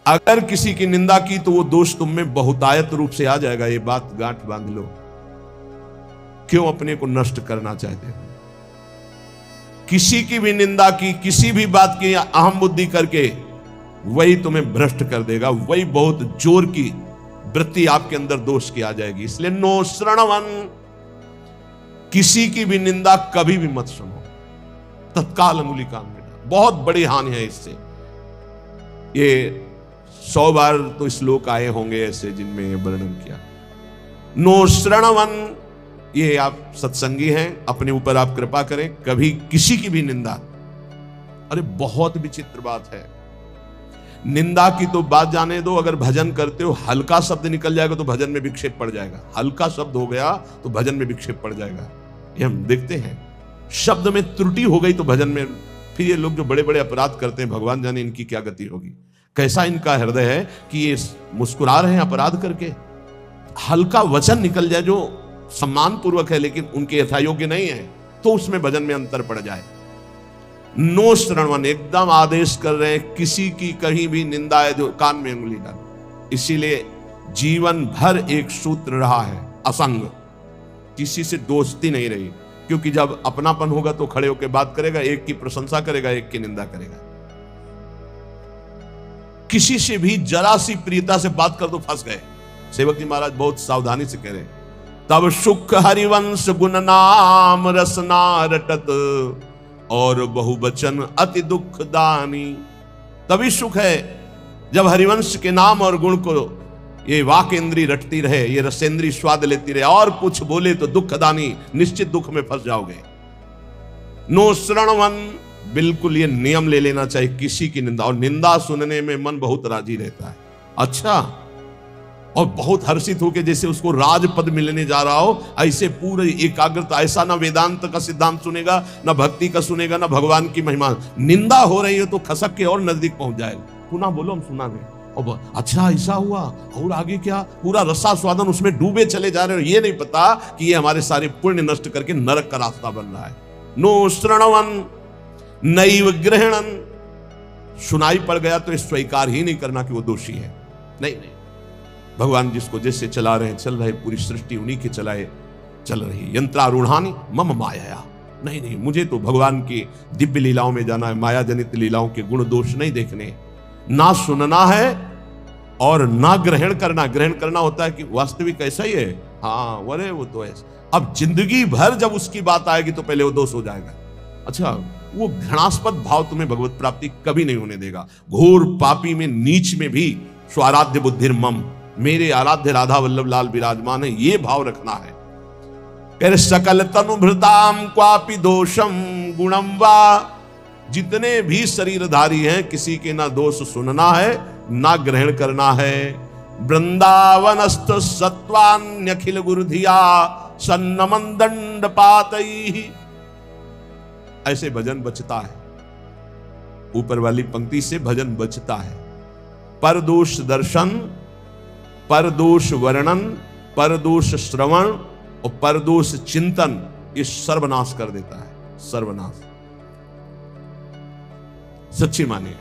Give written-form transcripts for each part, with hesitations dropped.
अगर किसी की निंदा की तो वो दोष तुम में बहुतायत रूप से आ जाएगा। ये बात गांठ बांध लो। क्यों अपने को नष्ट करना चाहते हो? किसी की भी निंदा की, किसी भी बात की अहम बुद्धि करके, वही तुम्हें भ्रष्ट कर देगा। वही बहुत जोर की वृत्ति आपके अंदर दोष की आ जाएगी। इसलिए नो श्रणवन, किसी की भी निंदा कभी भी मत सुनो, तत्काल अंगुली कान में डालो। बहुत बड़ी हानि है इससे। ये 100 बार तो श्लोक आए होंगे ऐसे जिनमें ये वर्णन किया। नो श्रणवन, ये आप सत्संगी हैं, अपने ऊपर आप कृपा करें, कभी किसी की भी निंदा। अरे बहुत विचित्र बात है। निंदा की तो बात जाने दो, अगर भजन करते हो हल्का शब्द निकल जाएगा तो भजन में विक्षेप पड़ जाएगा। हल्का शब्द हो गया तो भजन में विक्षेप पड़ जाएगा। ये हम देखते हैं। शब्द में त्रुटि हो गई तो भजन में, फिर ये लोग जो बड़े बड़े अपराध करते हैं, भगवान जाने इनकी क्या गति होगी। कैसा इनका हृदय है कि ये मुस्कुरा रहे हैं अपराध करके। हल्का वचन निकल जाए जो सम्मान पूर्वक है लेकिन उनके यथायोग्य नहीं है, तो उसमें भजन में अंतर पड़ जाए। नो श्रणवन, एकदम आदेश कर रहे हैं, किसी की कहीं भी निंदा है जो कान में उंगली डालो। इसीलिए जीवन भर एक सूत्र रहा है, असंग। किसी से दोस्ती नहीं रही, क्योंकि जब अपनापन होगा तो खड़े होकर बात करेगा, एक की प्रशंसा करेगा, एक की निंदा करेगा। किसी से भी जरा सी प्रियता से बात कर तो फंस गए। सेवक जी महाराज बहुत सावधानी से कह रहे हैं, तब सुख हरिवंश गुण नाम रसना रटत और बहुवचन अति दुख दानी। तभी सुख है जब हरिवंश के नाम और गुण को ये वाक इंद्री रटती रहे, ये रसेंद्री स्वाद लेती रहे, और कुछ बोले तो दुखदानी, निश्चित दुख में फंस जाओगे। नो श्रणवन, बिल्कुल ये नियम ले लेना चाहिए किसी की निंदा। और निंदा सुनने में मन बहुत राजी रहता है, अच्छा, और बहुत हर्षित होकर जैसे उसको राजपद मिलने जा रहा हो, ऐसे पूरे एकाग्रता। ऐसा ना वेदांत का सिद्धांत सुनेगा, ना भक्ति का सुनेगा, ना भगवान की महिमा। निंदा हो रही है तो खसक के और नजदीक पहुंच जाएगा। पुनः बोलो, हम सुना नहीं। और अच्छा ऐसा हुआ, और आगे क्या, पूरा रसा स्वादन उसमें डूबे चले जा रहे हो। ये नहीं पता कि ये हमारे सारे पुण्य नष्ट करके नरक का रास्ता बन रहा है। नो श्रणवन नैव ग्रहणन, सुनाई पड़ गया तो स्वीकार ही नहीं करना कि वो दोषी है। नहीं नहीं, भगवान जिसको जैसे चला रहे हैं चल रहे, पूरी सृष्टि उन्हीं के चलाए चल रही। यंत्रारूढ़ानि मम माया, नहीं नहीं, मुझे तो भगवान की दिव्य लीलाओं में जाना है, माया जनित लीलाओं के गुण दोष नहीं देखने। ना सुनना है और ना ग्रहण करना। ग्रहण करना होता है कि वास्तविक ऐसा ही है, हाँ वरे वो तो ऐसा। अब जिंदगी भर जब उसकी बात आएगी तो पहले वो दोष हो जाएगा। अच्छा, वो घृणास्पद भाव तुम्हें भगवत प्राप्ति कभी नहीं होने देगा। घोर पापी में, नीच में भी स्वाराध्य बुद्धिर मम, मेरे आराध्य राधा वल्लभ लाल विराजमान है, ये भाव रखना है। कह रहे सकल तनुभृताम क्वापि दोषम गुणम वा, जितने भी शरीरधारी हैं किसी के ना दोष सुनना है ना ग्रहण करना है। वृंदावनस्थ सत्वान्यखिल गुरुधिया सन्नमन दंड पातई, ऐसे भजन बचता है। ऊपर वाली पंक्ति से भजन बचता है। परदोष दर्शन, परदोष वर्णन, परदोष श्रवण और परदोष चिंतन, ये सर्वनाश कर देता है। सर्वनाश सच्ची मानिए।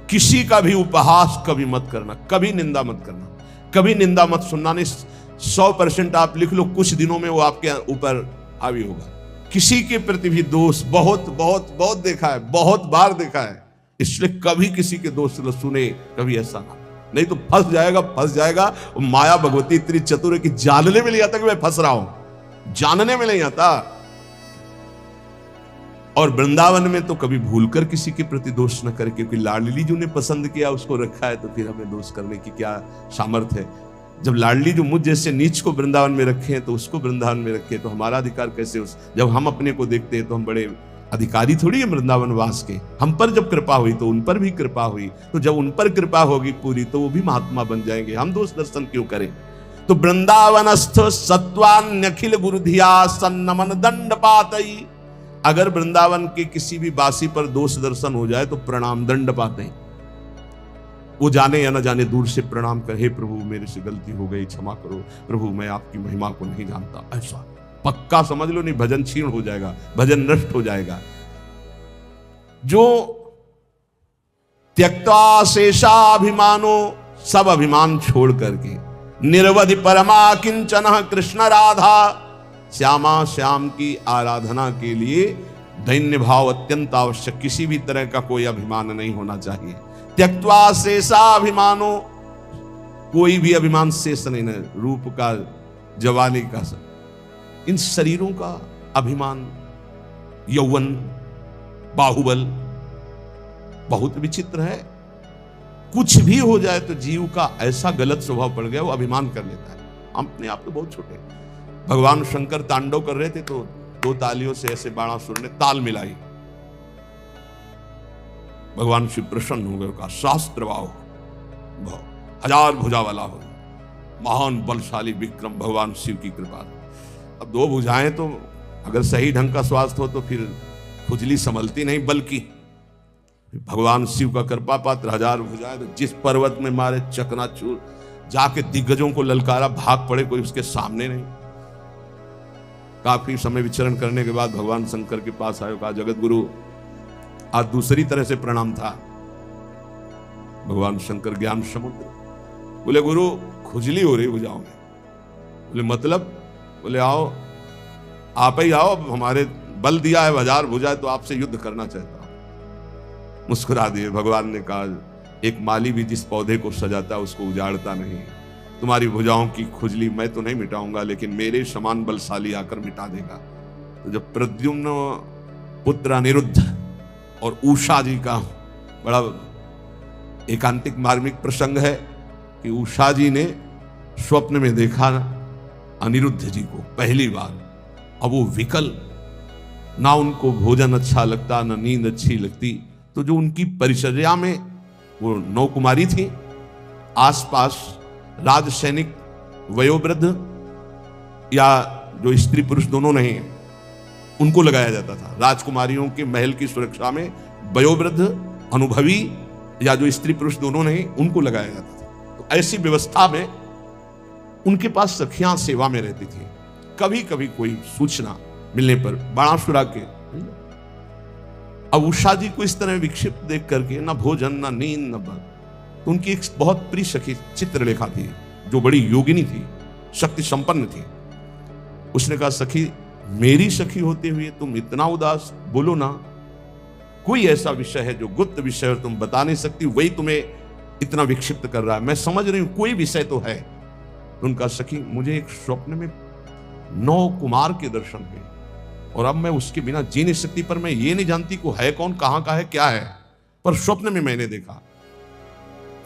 किसी का भी उपहास कभी मत करना, कभी निंदा मत करना, कभी निंदा मत सुनना। नहीं, 100% आप लिख लो, कुछ दिनों में वो आपके ऊपर हावी होगा। किसी के प्रति भी दोष बहुत बहुत बहुत देखा है, बहुत बार देखा है। इसलिए कभी किसी के दोष सुने, कभी ऐसा ना, नहीं तो फंस जाएगा, फंस जाएगा। माया भगवती इतनी चतुर है कि जानने में नहीं आता कि मैं फंस रहा हूं, जानने में नहीं आता। और वृंदावन में तो कभी भूलकर किसी के प्रति दोष न करे, क्योंकि लाडली जी ने पसंद किया, उसको रखा है, तो फिर हमें दोष करने की क्या सामर्थ्य है। जब लाडली जो मुझ जैसे नीच को वृंदावन में रखे हैं तो उसको वृंदावन में रखे, तो हमारा अधिकार कैसे जब हम अपने को देखते हैं तो हम बड़े अधिकारी थोड़ी है वृंदावन वास के। हम पर जब कृपा हुई तो उन पर भी कृपा हुई, तो जब उन पर कृपा होगी पूरी तो वो भी महात्मा बन जाएंगे। हम दोष दर्शन क्यों करें। तो वृंदावनस्थ सत्वान्यखिल गुरुधिया सन्नमन दंड पातई, अगर वृंदावन के किसी भी वासी पर दोष दर्शन हो जाए तो प्रणाम दंड पाते। वो जाने या न जाने दूर से प्रणाम कर, हे प्रभु मेरे से गलती हो गई, क्षमा करो प्रभु, मैं आपकी महिमा को नहीं जानता। ऐसा पक्का समझ लो, नहीं भजन क्षीण हो जाएगा, भजन नष्ट हो जाएगा। जो त्यक्त्वा शेषाभिमानो, सब अभिमान छोड़ करके, निरवधि परमा किंचन कृष्ण राधा, श्यामा श्याम की आराधना के लिए दैन्य भाव अत्यंत आवश्यक, किसी भी तरह का कोई अभिमान नहीं होना चाहिए। त्यक्त्वा शेषाभिमानो, कोई भी अभिमान शेष नहीं है, रूप का, जवानी का, सब इन शरीरों का अभिमान, यौवन, बाहुबल बहुत विचित्र है। कुछ भी हो जाए तो जीव का ऐसा गलत स्वभाव पड़ गया, वो अभिमान कर लेता है। हम अपने आप तो बहुत छोटे। भगवान शंकर तांडव कर रहे थे तो 2 तालियों से ऐसे बाणासुर ने ताल मिलाई, भगवान शिव प्रसन्न हो गए, कहा शास्त्र भाव, 1000 भुजा वाला हो, महान बलशाली विक्रम भगवान शिव की कृपा। अब 2 भुजाएं तो अगर सही ढंग का स्वास्थ्य हो तो फिर खुजली संभलती नहीं, बल्कि भगवान शिव का कृपा पात्र 1000 भुजाएं, तो जिस पर्वत में मारे चकनाचूर, जाके दिग्गजों को ललकारा, भाग पड़े, कोई उसके सामने नहीं। काफी समय विचरण करने के बाद भगवान शंकर के पास आए, कहा जगत गुरु आज दूसरी तरह से प्रणाम था। भगवान शंकर ज्ञान समुद्र, बोले गुरु खुजली हो रही भुजाओं में। बोले मतलब? बोले आओ, आप ही आओ, हमारे बल दिया है 1000 भुजाएं, तो आपसे युद्ध करना चाहता हूं। मुस्कुरा दिए। भगवान ने कहा एक माली भी जिस पौधे को सजाता उसको उजाड़ता नहीं, तुम्हारी भुजाओं की खुजली मैं तो नहीं मिटाऊंगा, लेकिन मेरे समान बलशाली आकर मिटा देगा। तो जब प्रद्युम्न पुत्र अनिरुद्ध और उषा जी का बड़ा एकांतिक मार्मिक प्रसंग है कि उषा जी ने स्वप्न में देखा अनिरुद्ध जी को पहली बार। अब वो विकल, ना उनको भोजन अच्छा लगता, ना नींद अच्छी लगती, तो जो उनकी परिचर्या में वो 9 कुमारी थी, आसपास राज सैनिक वयोवृद्ध या जो स्त्री पुरुष दोनों नहीं है उनको लगाया जाता था। राजकुमारियों के महल की सुरक्षा में वयोवृद्ध, अनुभवी या जो स्त्री पुरुष दोनों नहीं उनको लगाया जाता था। तो ऐसी व्यवस्था में उनके पास सखियां सेवा में रहती थी। कभी कभी कोई सूचना मिलने पर बाणासुर के, अब उषा जी को इस तरह विक्षिप्त देख करके ना भोजन, ना नींद, न बात, तो उनकी एक बहुत प्रिय सखी चित्रलेखा थी, जो बड़ी योगिनी थी, शक्ति संपन्न थी। उसने कहा सखी, मेरी सखी होते हुए तुम इतना उदास, बोलो ना, कोई ऐसा विषय है जो गुप्त विषय है तुम बता नहीं सकती, वही तुम्हें इतना विक्षिप्त कर रहा है। मैं समझ रही हूं कोई विषय तो है। तो उनका सखी, मुझे एक स्वप्न में 9 कुमार के दर्शन हुए और अब मैं उसके बिना जी नहीं सकती, पर मैं ये नहीं जानती को है कौन, कहां का है, क्या है, पर स्वप्न में मैंने देखा।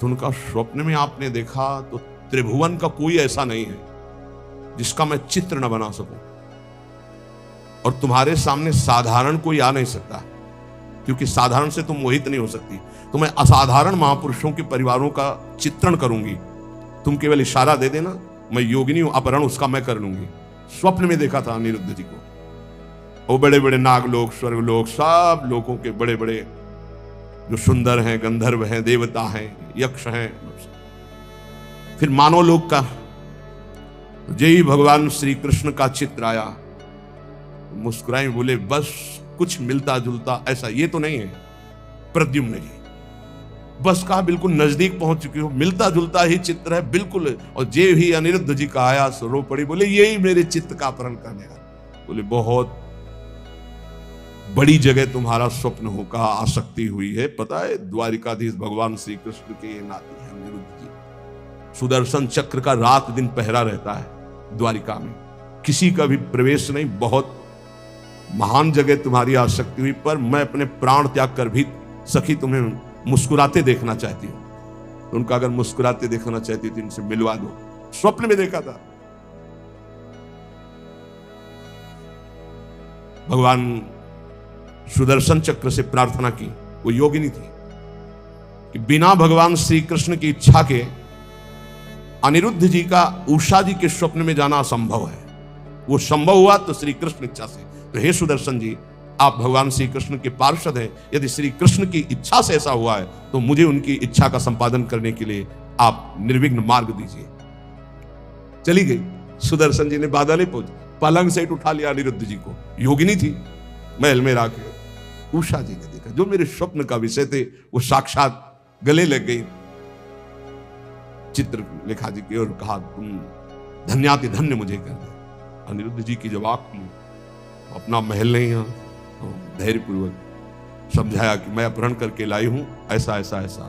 तो उनका स्वप्न में आपने देखा तो त्रिभुवन का कोई ऐसा नहीं है जिसका मैं चित्र न बना सकूं, और तुम्हारे सामने साधारण कोई आ नहीं सकता, क्योंकि साधारण से तुम मोहित नहीं हो सकती। तो मैं असाधारण महापुरुषों के परिवारों का चित्रण करूंगी, तुम केवल इशारा दे देना, मैं योगिनी हूं, अपहरण उसका मैं कर लूंगी। स्वप्न में देखा था अनिरुद्ध जी को। वो बड़े बड़े नागलोक, स्वर्गलोक, सब लोगों के बड़े बड़े जो सुंदर हैं, गंधर्व हैं, देवता हैं, यक्ष हैं, फिर मानव लोक का। जय भगवान श्री कृष्ण का चित्र आया, मुस्कुराए, बोले बस कुछ मिलता जुलता ऐसा ये तो नहीं है प्रद्युम्न जी, बस कहा बिल्कुल नजदीक पहुंच चुकी हो, मिलता जुलता ही चित्र है बिल्कुल। और जे ही अनिरुद्ध जी का आया सो रो पड़ी, बोले यही मेरे चित्त का अपहरण करने का। बोले बहुत बड़ी जगह तुम्हारा स्वप्न होगा आसक्ति हुई है, पता है द्वारिकाधीश भगवान श्री कृष्ण के ये नाती हैं अनिरुद्ध जी। सुदर्शन चक्र का रात दिन पहरा रहता है द्वारिका में, किसी का भी प्रवेश नहीं, बहुत महान जगह तुम्हारी आसक्ति हुई, पर मैं अपने प्राण त्याग कर भी सखी तुम्हें मुस्कुराते देखना चाहती हूं। तो उनका अगर मुस्कुराते देखना चाहती तो इनसे मिलवा दो। स्वप्न में देखा था। भगवान सुदर्शन चक्र से प्रार्थना की, वो योगिनी थी, कि बिना भगवान श्री कृष्ण की इच्छा के अनिरुद्ध जी का उषा जी के स्वप्न में जाना असंभव है। वो संभव हुआ तो श्री कृष्ण इच्छा से। तो हे सुदर्शन जी, आप भगवान श्री कृष्ण के पार्षद हैं, यदि श्री कृष्ण की इच्छा से ऐसा हुआ है तो मुझे उनकी इच्छा का संपादन करने के लिए आप निर्विघ्न मार्ग दीजिए। चली गई। सुदर्शन जी ने बाधा नहीं पहुंची, पलंग से उठा लिया अनिरुद्ध जी को। योगिनी थी, महल में आके उषा जी ने देखा, जो मेरे स्वप्न का विषय थे वो साक्षात गले लग गई चित्रलेखा जी की और कहा, तुम धन्याति धन्य मुझे कर दे। अनिरुद्ध जी की जब आंख खुली, अपना महल नहीं है, तो धैर्यपूर्वक समझाया कि मैं अपहरण करके लाई हूं, ऐसा ऐसा ऐसा।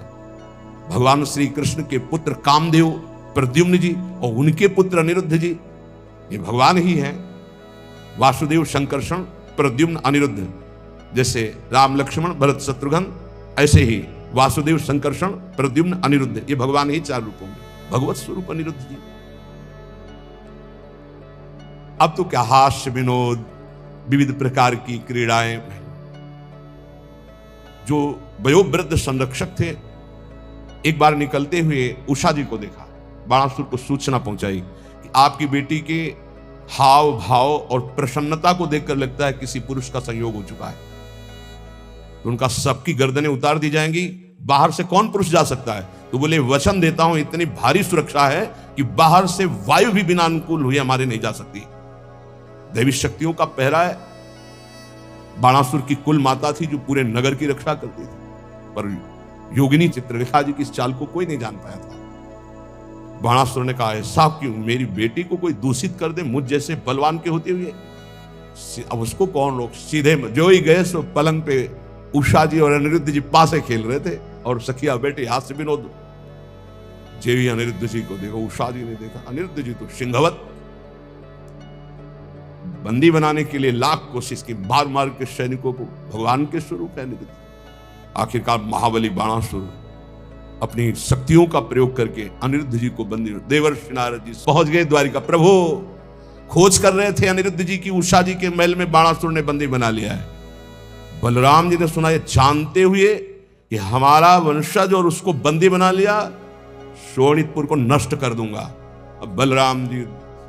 भगवान श्री कृष्ण के पुत्र कामदेव प्रद्युम्न जी और उनके पुत्र अनिरुद्ध जी, ये भगवान ही है। वासुदेव संकर्षण प्रद्युम्न अनिरुद्ध, जैसे राम लक्ष्मण भरत शत्रुघ्न, ऐसे ही वासुदेव संकर्षण प्रद्युम्न अनिरुद्ध, ये भगवान ही चार रूपों में, भगवत स्वरूप अनिरुद्ध जी। अब तो क्या हास्य विनोद, विविध प्रकार की क्रीड़ाएं। जो वयोवृद्ध संरक्षक थे, एक बार निकलते हुए उषा जी को देखा, बाणासुर को सूचना पहुंचाई कि आपकी बेटी के हाव भाव और प्रसन्नता को देखकर लगता है किसी पुरुष का संयोग हो चुका है, तो उनका सबकी गर्दनें उतार दी जाएंगी, बाहर से कौन पुरुष जा सकता है। तो बोले, वचन देता हूं, इतनी भारी सुरक्षा है कि बाहर से वायु भी बिना अनुकूल हुए हमारे नहीं जा सकती। दैवी शक्तियों का पहरा है। बाणासुर की कुल माता थी जो पूरे नगर की रक्षा करती थी, पर योगिनी चित्रलेखा जी की इस चाल को कोई नहीं जान पाया था। बाणासुर ने कहा, ऐसा क्यों, मेरी बेटी को कोई दूषित कर दे मुझ जैसे बलवान के होते हुए, अब उसको कौन रोक। सीधे जो ही गए सो पलंग पे उषा जी और अनिरुद्ध जी पासे खेल रहे थे और सखिया बेटे हास्य विनोद। जेवी अनिरुद्ध जी को देखो, उषा जी ने देखा, अनिरुद्ध जी तो सिंहवत, बंदी बनाने के लिए लाख कोशिश की, मार मार के सैनिकों को, भगवान के स्वरूप है अनिरुद्ध। आखिरकार महाबली बाणासुर अपनी शक्तियों का प्रयोग करके अनिरुद्ध जी को बंदी, देवर्षि नारद जी पहुंच गए द्वारिका। प्रभु खोज कर रहे थे अनिरुद्ध जी की, उषा जी के महल में बाणासुर ने बंदी बना लिया है। बलराम जी ने सुना, ये जानते हुए कि हमारा वंशज और उसको बंदी बना लिया, शोणितपुर को नष्ट कर दूंगा। अब बलराम जी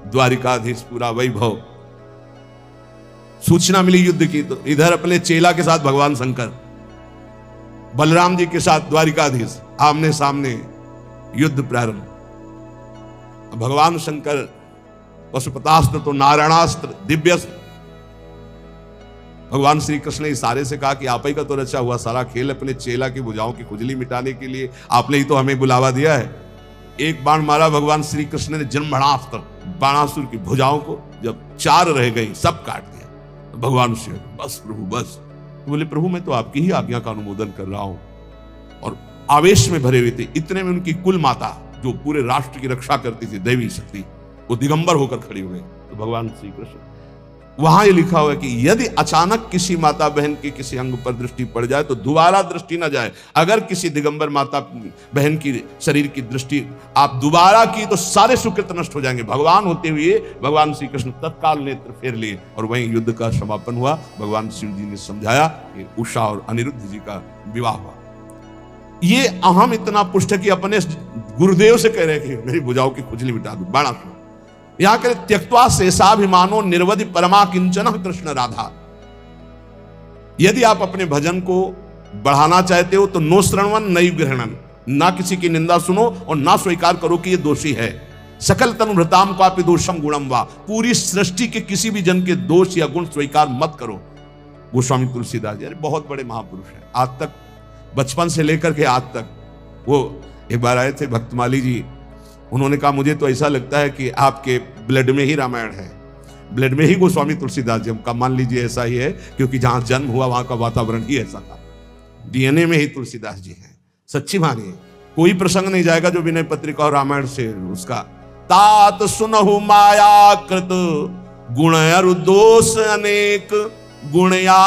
द्वारिकाधीश, पूरा वैभव, सूचना मिली युद्ध की, तो इधर अपने चेला के साथ भगवान शंकर, बलराम जी के साथ द्वारिकाधीश, आमने सामने युद्ध प्रारंभ। भगवान शंकर पशुपतास्त्र तो नारायणास्त्र, दिव्यास्त्र। भगवान श्री कृष्ण ने इशारे से कहा कि आप ही का तो रचा हुआ सारा खेल अपने चेला की भुजाओं की खुजली मिटाने के लिए आपने ही तो हमें बुलावा दिया है। एक बाण मारा भगवान श्री कृष्ण ने जन्मणास्त्र, बाणासुर की भुजाओं को जब चार रह गई सब काट दिया। भगवान श्री, बस प्रभु बस। बोले, प्रभु मैं तो आपकी ही आज्ञा का अनुमोदन कर रहा हूं। और आवेश में भरे हुए थे। इतने में उनकी कुल माता जो पूरे राष्ट्र की रक्षा करती थी, दैवी शक्ति, वो दिगंबर होकर खड़ी हो गई। तो भगवान श्री कृष्ण, वहां ये लिखा हुआ है कि यदि अचानक किसी माता बहन के किसी अंग पर दृष्टि पड़ जाए तो दोबारा दृष्टि न जाए। अगर किसी दिगंबर माता बहन की शरीर की दृष्टि आप दोबारा की तो सारे सुकृत नष्ट हो जाएंगे। भगवान होते हुए भगवान श्री कृष्ण तत्काल नेत्र फेर लिए और वहीं युद्ध का समापन हुआ। भगवान शिव जी ने समझाया कि उषा और अनिरुद्ध जी का विवाह हुआ। ये अहम इतना पुष्ट कि अपने गुरुदेव से कह रहे कि मेरी भुजाओं की खुजली मिटा दो। बाणासुर यहां करे, त्यक्त्वा शेषाभिमानो निर्वधि परमा किंचन कृष्ण राधा। यदि आप अपने भजन को बढ़ाना चाहते हो तो नो श्रवण नैव ग्रहणन, ना किसी की निंदा सुनो और ना स्वीकार करो कि ये दोषी है। सकल तनुभृताम क्वापि दोषम गुणम वा, पूरी सृष्टि के किसी भी जन के दोष या गुण स्वीकार मत करो। गोस्वामी तुलसीदास जी बहुत बड़े महापुरुष हैं, आज तक बचपन से लेकर के आज तक। वो एक बार आए थे भक्तमाली जी, उन्होंने कहा मुझे तो ऐसा लगता है कि आपके ब्लड में ही रामायण है, ब्लड में ही गोस्वामी तुलसीदास जी। हमका मान लीजिए ऐसा ही है, क्योंकि जहां जन्म हुआ वहां का वातावरण ही ऐसा था, डीएनए में ही तुलसीदास जी हैं। सच्ची मानिए, कोई प्रसंग नहीं जाएगा जो विनय पत्रिका और रामायण से उसका। तात सुनहु माया कृत गुण अरु दोष अनेक, गुणया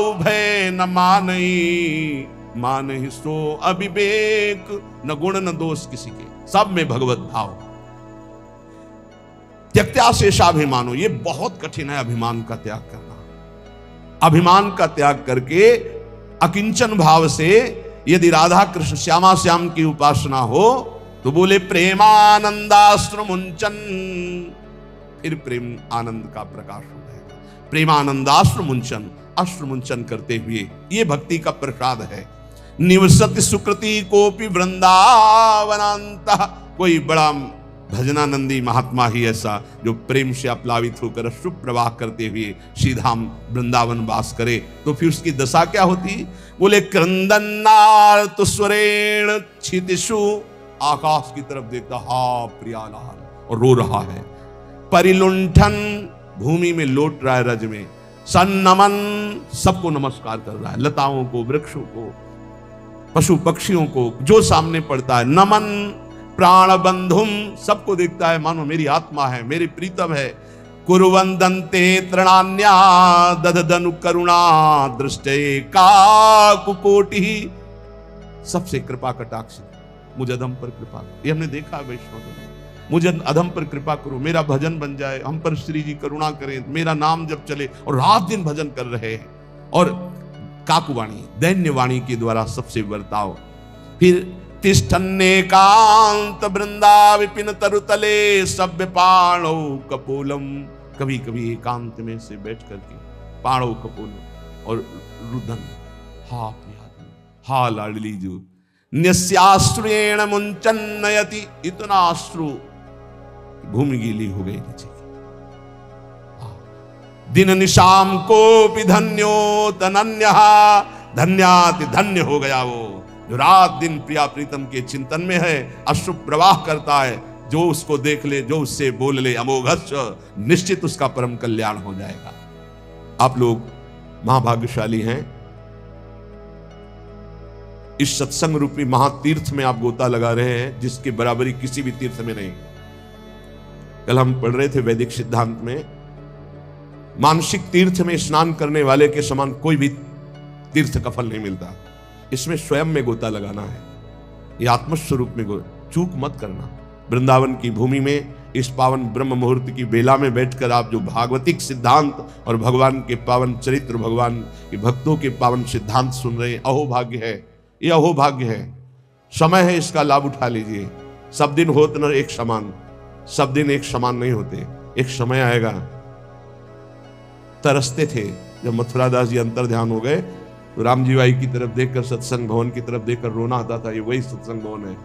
उभय न मानई, मानहि सो अविवेक। न गुण न दोष किसी के, सब में भगवत भाव। त्यक्त्या शेषाभिमानो, ये बहुत कठिन है अभिमान का त्याग करना। अभिमान का त्याग करके अकिंचन भाव से यदि राधा कृष्ण श्यामा श्याम की उपासना हो तो बोले प्रेमानंदाश्रु मुंचन, फिर प्रेम आनंद का प्रकाश हो जाएगा। प्रेमानंदाश्रु मुंचन, अश्रु मुंचन करते हुए, ये भक्ति का प्रसाद है। निवसति सुकृति कोपि वृंदावनांत, कोई बड़ा भजनानंदी महात्मा ही ऐसा जो प्रेम से अप्लावित होकर अश्रु प्रवाह करते हुए श्रीधाम वृंदावन वास करे, तो फिर उसकी दशा क्या होती? बोले क्रंदन्नार्त स्वरेण क्षितिषु, आकाश की तरफ देखता, हा प्रियालाल, और रो रहा है। परिलुंठन, भूमि में लौट रहा है रज में। सन्नमन, सबको नमस्कार कर रहा है, लताओं को, वृक्षों को, पशु पक्षियों को, जो सामने पड़ता है। नमन प्राण बंधुम, सबको देखता है मानो मेरी आत्मा है, मेरी प्रीतम है। कुरुवंदन्ते तृणान्या ददनु करुणा दृष्टे काकुकोटि, सबसे कृपा कटाक्ष, मुझ अधम पर कृपा करो। ये हमने देखा है वैष्णव, मुझे अधम पर कृपा करो, मेरा भजन बन जाए, हम पर श्री जी करुणा करें, मेरा नाम जब चले, और रात दिन भजन कर रहे हैं। और काकुवाणी, दैन्य वाणी के द्वारा सबसे बर्ताव। फिर तिष्ठन्नेकांत वृंदा विपिन तरुतले सभ्य पाणौ कपोलम, कभी कभी एकांत में से बैठ करके पाणौ कपोलम और रुदन, हा प्रिया, हा लाडली जो, न्यस्याश्रुएण मुंचन नयति, इतना अश्रु भूमि गीली हो गई नीचे की। दिन निशाम को भी धन्यो तनन्यः, धन्याति धन्य हो गया वो जो रात दिन प्रिया प्रीतम के चिंतन में है, अश्रु प्रवाह करता है। जो उसको देख ले, जो उससे बोल ले, अमोघस्य, निश्चित उसका परम कल्याण हो जाएगा। आप लोग महाभाग्यशाली हैं, इस सत्संग रूपी महातीर्थ में आप गोता लगा रहे हैं, जिसकी बराबरी किसी भी तीर्थ में नहीं। कल हम पढ़ रहे थे वैदिक सिद्धांत में, मानसिक तीर्थ में स्नान करने वाले के समान कोई भी तीर्थ का फल नहीं मिलता। इसमें स्वयं में गोता लगाना है, ये आत्मस्वरूप में चूक मत करना। वृंदावन की भूमि में इस पावन ब्रह्म मुहूर्त की बेला में बैठकर आप जो भागवतिक सिद्धांत और भगवान के पावन चरित्र, भगवान के भक्तों के पावन सिद्धांत सुन रहे हैं, अहोभाग्य है, ये अहोभाग्य है। समय है, इसका लाभ उठा लीजिए। सब दिन होते न एक समान, सब दिन एक समान नहीं होते। एक समय आएगा, तरसते थे जब मथुरादास जी अंतर ध्यान हो गए, तो राम जी बाई की तरफ देखकर, सत्संग भवन की तरफ देखकर रोना आता था। ये वही सत्संग भवन है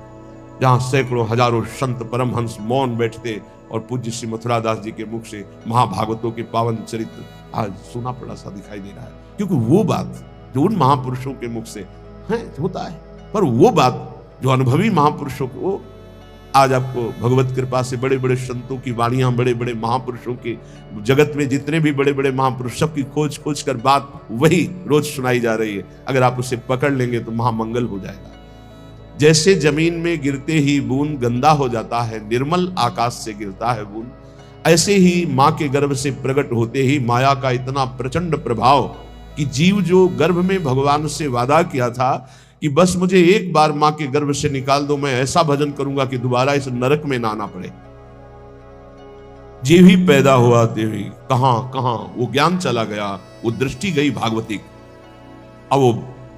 जहां सैकड़ों हजारों संत परमहंस मौन बैठते और पूज्य श्री मथुरादास जी के मुख से महाभागवतों के पावन चरित्र आज सुना पड़ा सा दिखाई दे रहा है। क्योंकि वो बात जो उन महापुरुषों के मुख से है होता है, पर वो बात जो अनुभवी महापुरुषों को, वो आज आपको भगवत कृपा से बड़े बड़े संतों की वाणियां, बड़े बड़े महापुरुषों की, जगत में जितने भी बड़े बड़े महापुरुष, सबकी खोज खोज कर बात वही रोज सुनाई जा रही है। अगर आप उसे पकड़ लेंगे तो महामंगल हो जाएगा। जैसे जमीन में गिरते ही बूंद गंदा हो जाता है, निर्मल आकाश से गिरता है बूंद, ऐसे ही माँ के गर्भ से प्रकट होते ही माया का इतना प्रचंड प्रभाव कि जीव जो गर्भ में भगवान से वादा किया था कि बस मुझे एक बार माँ के गर्भ से निकाल दो, मैं ऐसा भजन करूंगा कि दोबारा इस नरक में ना आना पड़े। जीव ही पैदा हुआ देवी, कहां कहां वो ज्ञान चला गया, वो दृष्टि गई भागवतिक। अब वो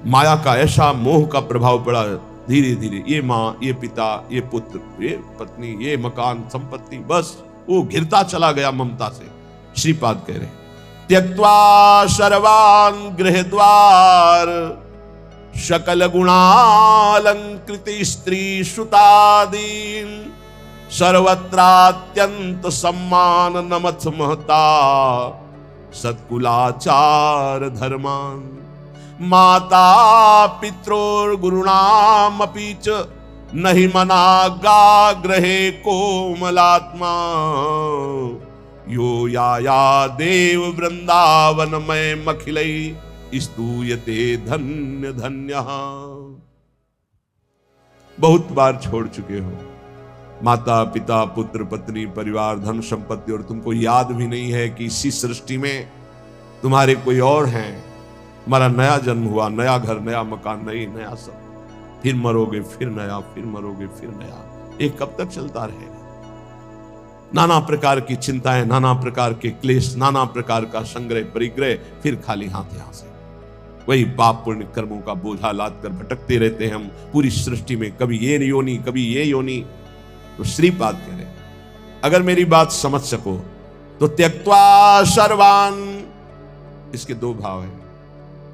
माया का ऐसा मोह का प्रभाव पड़ा, धीरे धीरे ये माँ, ये पिता, ये पुत्र, ये पत्नी, ये मकान, संपत्ति, बस वो घिरता चला गया ममता से। श्रीपाद कह रहे, त्यक्त्वा सर्वान् गृहद्वार सकल गुणालंकृत स्त्री सुतादीन सर्वत्रात्यंत सम्मान नमथ महता सत्कुलाचार धर्मान माता पित्रोर गुरुणाम अपि च नहि मनागा ग्रहे कोमलात्मा यो या देव वृंदावन में मखिलई स्तूयते धन्य धन्य। बहुत बार छोड़ चुके हो माता पिता पुत्र पत्नी परिवार धन संपत्ति, और तुमको याद भी नहीं है कि इसी सृष्टि में तुम्हारे कोई और हैं। तुम्हारा नया जन्म हुआ, नया घर, नया मकान, नया सब, फिर मरोगे, फिर नया, फिर मरोगे, फिर नया। ये कब तक चलता रहेगा? नाना प्रकार की चिंताएं, नाना प्रकार के क्लेश, नाना प्रकार का संग्रह परिग्रह, फिर खाली हाथ यहां से वही पाप पुण्य कर्मों का बोझा लाद कर भटकते रहते हैं हम पूरी सृष्टि में, कभी ये योनि, कभी ये योनि। तो श्रीपाद कह रहे, अगर मेरी बात समझ सको तो त्यक्त्वा सर्वान, इसके दो भाव हैं।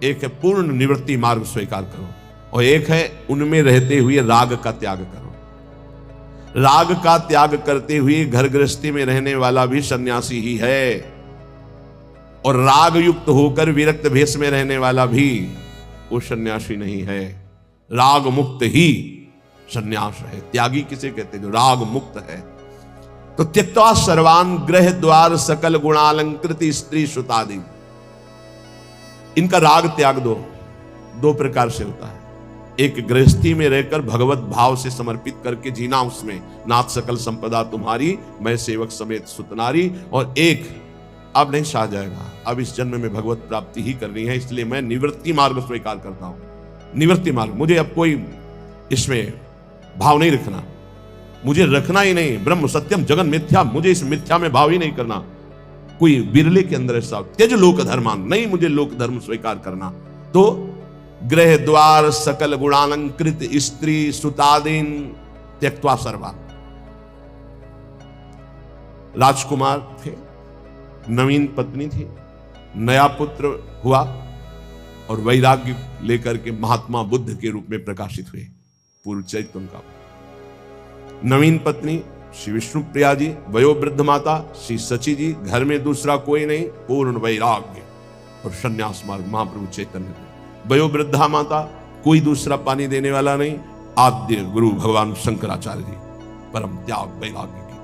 एक है पूर्ण निवृत्ति मार्ग स्वीकार करो, और एक है उनमें रहते हुए राग का त्याग करो। राग का त्याग करते हुए घर गृहस्थी में रहने वाला भी सन्यासी ही है, और राग युक्त होकर विरक्त भेष में रहने वाला भी वो सन्यासी नहीं है। राग मुक्त ही सन्यास है। त्यागी किसे कहते हैं? जो राग मुक्त है। तो त्यक्त्वा सर्वान गृह द्वार सकल गुणालंकृत स्त्री सुतादि, इनका राग त्याग दो। दो प्रकार से होता है। एक गृहस्थी में रहकर भगवत भाव से समर्पित करके जीना, उसमें नाथ सकल संपदा तुम्हारी, मैं सेवक समेत सुतनारी। और एक अब नहीं सहा जाएगा, अब इस जन्म में भगवत प्राप्ति ही करनी है, इसलिए मैं निवृत्ति मार्ग स्वीकार करता हूं। निवृत्ति मार्ग, मुझे अब कोई इसमें भाव नहीं रखना, मुझे रखना ही नहीं। ब्रह्म सत्यम जगन मिथ्या, मुझे इस मिथ्या में भाव ही नहीं करना। कोई बिरले के अंदर ऐसा त्यज लोक धर्मान, नहीं मुझे लोक धर्म स्वीकार करना। तो गृह द्वार सकल गुणालंकृत स्त्री सुतादीन त्यक्त्वा सर्वा। राजकुमार थे, नवीन पत्नी थी, नया पुत्र हुआ और वैराग्य लेकर के महात्मा बुद्ध के रूप में प्रकाशित हुए। पूर्व चरित्र उनका। नवीन पत्नी श्री विष्णु प्रिया जी, वयोवृद्ध माता श्री सची जी, घर में दूसरा कोई नहीं, पूर्ण वैराग्य और संन्यास मार्ग महाप्रभु चैतन्य। वयोवृद्धा माता, कोई दूसरा पानी देने वाला नहीं, आद्य गुरु भगवान शंकराचार्य जी, परम त्याग वैराग्य की।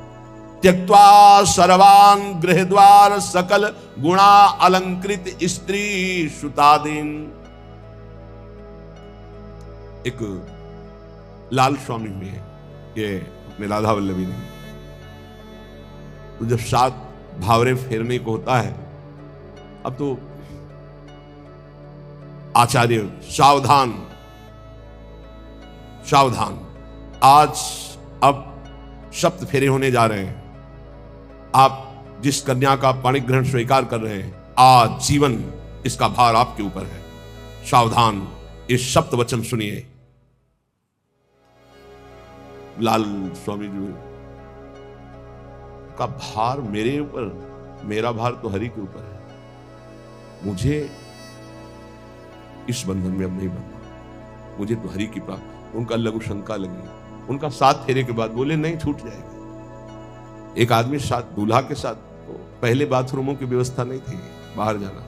त्यक्त्वा सर्वान गृह द्वार सकल गुणा अलंकृत स्त्री सुतादीन। एक लाल स्वामी हुए हैं, ये अपने राधा वल्लभी नहीं। तो जब 7 भावरे फेरने को होता है, अब तो आचार्य सावधान सावधान, आज अब सप्त फेरे होने जा रहे हैं। आप जिस कन्या का पाणिग्रहण स्वीकार कर रहे हैं, आज जीवन इसका भार आपके ऊपर है। सावधान, इस सप्त वचन सुनिए। लाल स्वामी जी का भार मेरे ऊपर, मेरा भार तो हरि के ऊपर है। मुझे इस बंधन में अब नहीं बनना, मुझे तो हरि की प्राप्ति। उनका लघु शंका लगी। उनका 7 फेरे के बाद बोले नहीं, छूट जाएगा। एक आदमी साथ दूल्हा के साथ, तो पहले बाथरूमों की व्यवस्था नहीं थी, बाहर जाना।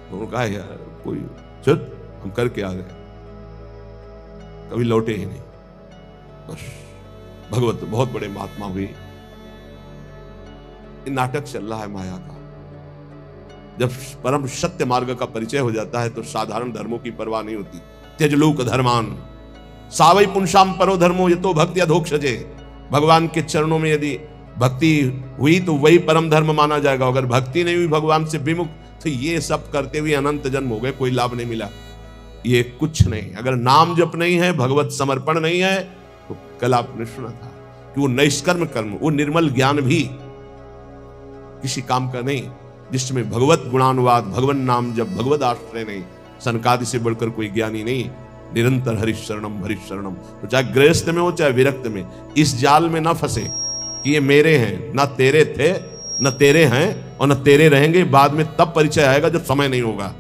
तो उन्होंने कहा यार कोई चल, हम करके आ गए, कभी लौटे ही नहीं। बस भगवत बहुत बड़े महात्मा हुए। नाटक चल रहा है माया का। जब परम सत्य मार्ग का परिचय हो जाता है तो साधारण धर्मों की परवाह नहीं होती। त्यजलोक धर्मान सावै पुंसाम परो धर्मो यतो भक्ति अधोक्षजे। भगवान के चरणों में यदि भक्ति हुई तो वही परम धर्म माना जाएगा। अगर भक्ति नहीं हुई, भगवान से विमुख, तो ये सब करते हुए अनंत जन्म हो गए, कोई लाभ नहीं मिला। ये कुछ नहीं। अगर नाम जप नहीं है, भगवत समर्पण नहीं है, तो कल आपने सुना था कि वो नैष्कर्म कर्म, वो निर्मल ज्ञान भी किसी काम का नहीं, जिसमें भगवत गुणानुवाद, भगवान नाम जब, भगवत आश्रय नहीं। सनकादि से बढ़कर कोई ज्ञानी नहीं। निरंतर हरिशरणम हरिशरणम। तो चाहे गृहस्थ में हो चाहे विरक्त में, इस जाल में ना फंसे कि ये मेरे हैं, ना तेरे थे, न तेरे हैं और न तेरे रहेंगे। बाद में तब परिचय आएगा जब समय नहीं होगा।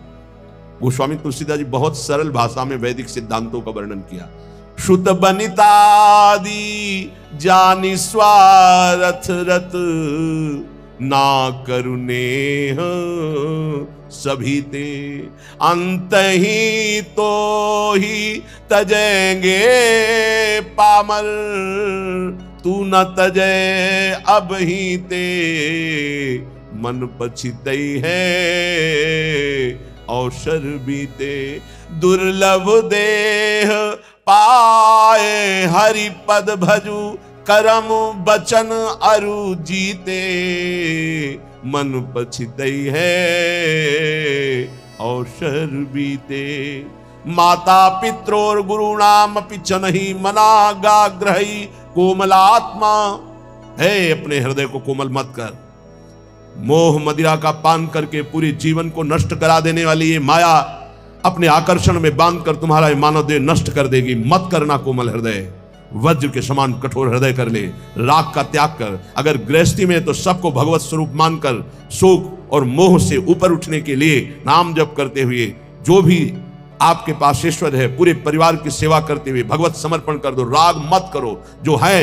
गोस्वामी तुलसीदास जी बहुत सरल भाषा में वैदिक सिद्धांतों का वर्णन किया। श्रुत बनितादि जानि स्वारथ रत, ना करुणेह सभी ते, अंत ही तो ही तजेंगे पामर, तू न तजय अब ही ते, मन पछितई है अवसर बीते। दुर्लभ देह पाए हरि पद भजू, करम बचन अरु जीते, मन पछितई है अवसर बीते। माता पित्रोर गुरुणाम पिचनहि, मनागाग्रही कोमलात्मा। है अपने हृदय को कोमल मत कर। मोह मदिरा का पान करके पूरे जीवन को नष्ट करा देने वाली ये माया अपने आकर्षण में बांधकर तुम्हारा मानव देह नष्ट कर देगी। मत करना कोमल हृदय, वज्र के समान कठोर हृदय कर ले। राग का त्याग कर। अगर गृहस्थी में तो सबको भगवत स्वरूप मानकर शोक और मोह से ऊपर उठने के लिए नाम जप करते हुए, जो भी आपके पास ईश्वर है, पूरे परिवार की सेवा करते हुए भगवत समर्पण कर दो। राग मत करो। जो है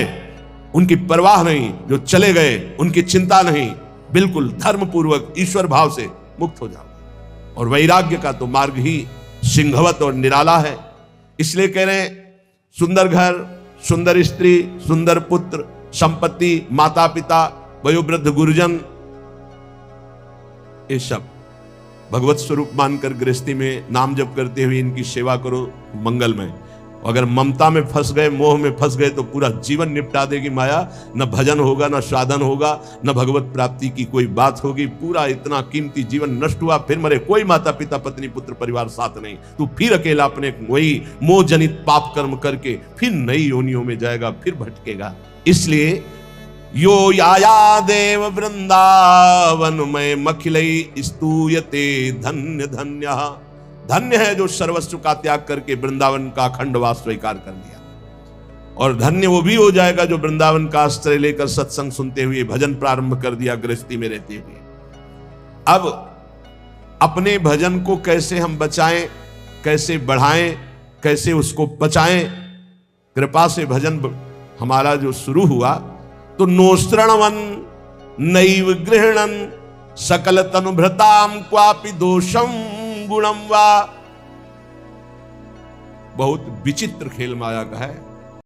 उनकी परवाह नहीं, जो चले गए उनकी चिंता नहीं, बिल्कुल धर्म पूर्वक ईश्वर भाव से मुक्त हो जाओ। और वैराग्य का तो मार्ग ही सिंहवत और निराला है। इसलिए कह रहे हैं, सुंदर घर, सुंदर स्त्री, सुंदर पुत्र, संपत्ति, माता पिता, वयोवृद्ध गुरुजन, ये सब भगवत स्वरूप मानकर गृहस्थी में नाम जप करते हुए इनकी सेवा करो, मंगलमय। अगर ममता में फंस गए, मोह में फंस गए तो पूरा जीवन निपटा देगी माया। न भजन होगा, न साधन होगा, न भगवत प्राप्ति की कोई बात होगी। पूरा इतना कीमती जीवन नष्ट हुआ, फिर मरे, कोई माता पिता पत्नी पुत्र परिवार साथ नहीं, तू फिर अकेला अपने वही मोह जनित पाप कर्म करके फिर नई योनियों में जाएगा, फिर भटकेगा। इसलिए यो याया देव वृंदावन में मखिलई स्तूयते धन्य धन्य। धन्य है जो सर्वस्व का त्याग करके वृंदावन का अखंडवास स्वीकार कर लिया, और धन्य वो भी हो जाएगा जो वृंदावन का आश्रय लेकर सत्संग सुनते हुए भजन प्रारंभ कर दिया गृहस्थी में रहते हुए। अब अपने भजन को कैसे हम बचाएं, कैसे बढ़ाएं, कैसे उसको बचाएं। कृपा से भजन हमारा जो शुरू हुआ तो नोस्त्रणवन नैव गृहणन सकल तनुभृताम क्वापि दोषम गुणम वा। बहुत विचित्र खेल माया का है।